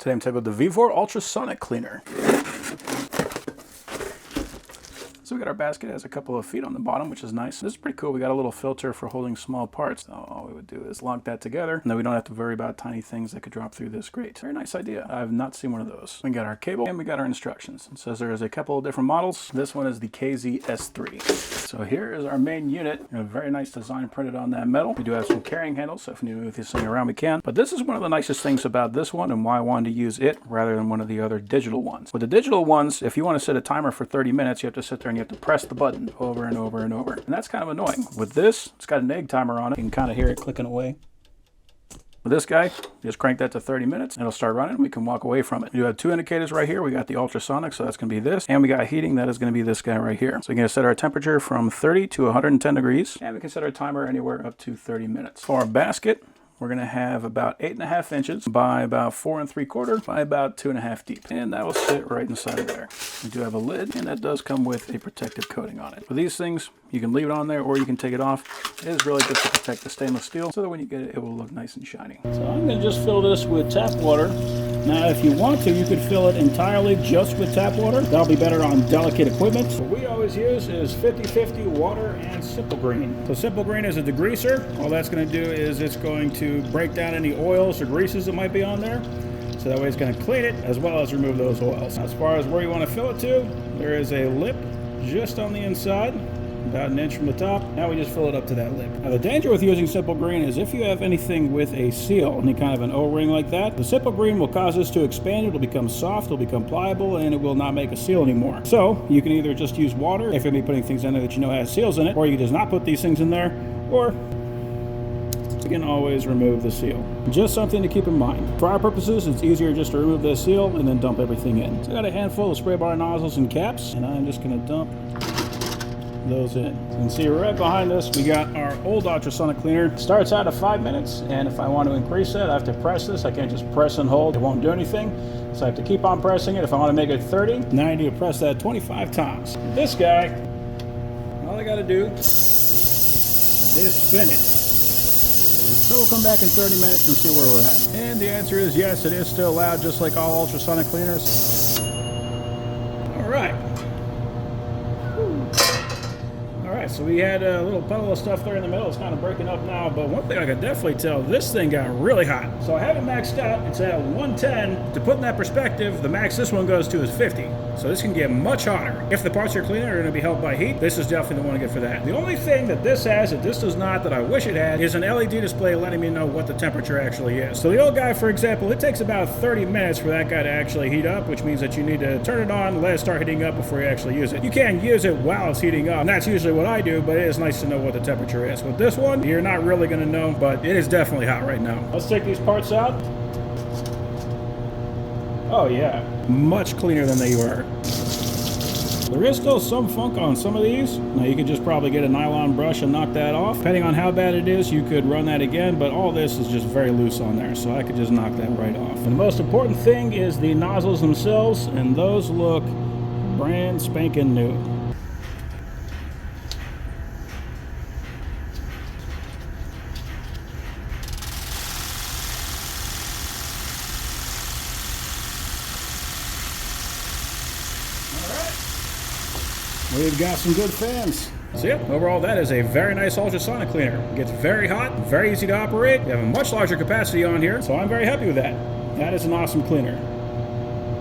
Today I'm taking the VEVOR ultrasonic cleaner. So we got our basket, it has a couple of feet on the bottom, which is nice. This is pretty cool. We got a little filter for holding small parts. So all we would do is lock that together, and then we don't have to worry about tiny things that could drop through this grate. Very nice idea. I've not seen one of those. We got our cable and we got our instructions. It says there is a couple of different models. This one is the KZS3. So here is our main unit. A very nice design printed on that metal. We do have some carrying handles, so if we need to move this thing around, we can. But this is one of the nicest things about this one and why I wanted to use it rather than one of the other digital ones. With the digital ones, if you want to set a timer for 30 minutes, you have to sit there and you have to press the button over and over and over. And that's kind of annoying. With this, it's got an egg timer on it. You can kind of hear it clicking away. With this guy, just crank that to 30 minutes. It'll start running. We can walk away from it. You have two indicators right here. We got the ultrasonic, so that's going to be this. And we got heating. That is going to be this guy right here. So we're going to set our temperature from 30 to 110 degrees. And we can set our timer anywhere up to 30 minutes. For our basket, we're going to have about 8.5 inches by about 4 3/4 by about 2.5 deep. And that will sit right inside of there. We do have a lid, and that does come with a protective coating on it. For these things, you can leave it on there or you can take it off. It is really just to protect the stainless steel so that when you get it, it will look nice and shiny. So I'm going to just fill this with tap water. Now, if you want to, you could fill it entirely just with tap water. That'll be better on delicate equipment. What we always use is 50-50 water and Simple Green. So Simple Green is a degreaser. All that's going to do is it's going to break down any oils or greases that might be on there. So that way it's going to clean it as well as remove those oils. As far as where you want to fill it to, there is a lip just on the inside, about an inch from the top. Now we just fill it up to that lip. Now the danger with using Simple Green is if you have anything with a seal, any kind of an O-ring like that, the Simple Green will cause this to expand. It'll become soft, it'll become pliable, and it will not make a seal anymore. So you can either just use water if you're going to be putting things in there that you know has seals in it, or you can just not put these things in there, or you can always remove the seal. Just something to keep in mind. For our purposes, it's easier just to remove the seal and then dump everything in. So I got a handful of spray bar nozzles and caps, and I'm just going to dump those in. You can see right behind us, we got our old ultrasonic cleaner. It starts out at 5 minutes, and if I want to increase that, I have to press this. I can't just press and hold. It won't do anything. So I have to keep on pressing it. If I want to make it 30, now I need to press that 25 times. This guy, all I got to do is spin it. So we'll come back in 30 minutes and see where we're at. And the answer is yes, it is still loud, just like all ultrasonic cleaners. All right. So we had a little puddle of stuff there in the middle. It's kind of breaking up now, but one thing I could definitely tell, this thing got really hot. So I have it maxed out. It's at 110. To put in that perspective, the max this one goes to is 50. So this can get much hotter. If the parts you're cleaning are going to be held by heat, this is definitely the one to get for that. The only thing that this has that this does not, that I wish it had, is an LED display letting me know what the temperature actually is. So the old guy, for example, it takes about 30 minutes for that guy to actually heat up, which means that you need to turn it on, let it start heating up before you actually use it. You can use it while it's heating up, and that's usually what I do, but it is nice to know what the temperature is. With this one, you're not really going to know, but it is definitely hot right now. Let's take these parts out. Oh yeah, much cleaner than they were. There is still some funk on some of these. Now you could just probably get a nylon brush and knock that off. Depending on how bad it is, you could run that again, but all this is just very loose on there, so I could just knock that right off. And the most important thing is the nozzles themselves, and those look brand spanking new. We've got some good fans. So yeah, overall that is a very nice ultrasonic cleaner. It gets very hot, very easy to operate. You have a much larger capacity on here, so I'm very happy with that. That is an awesome cleaner.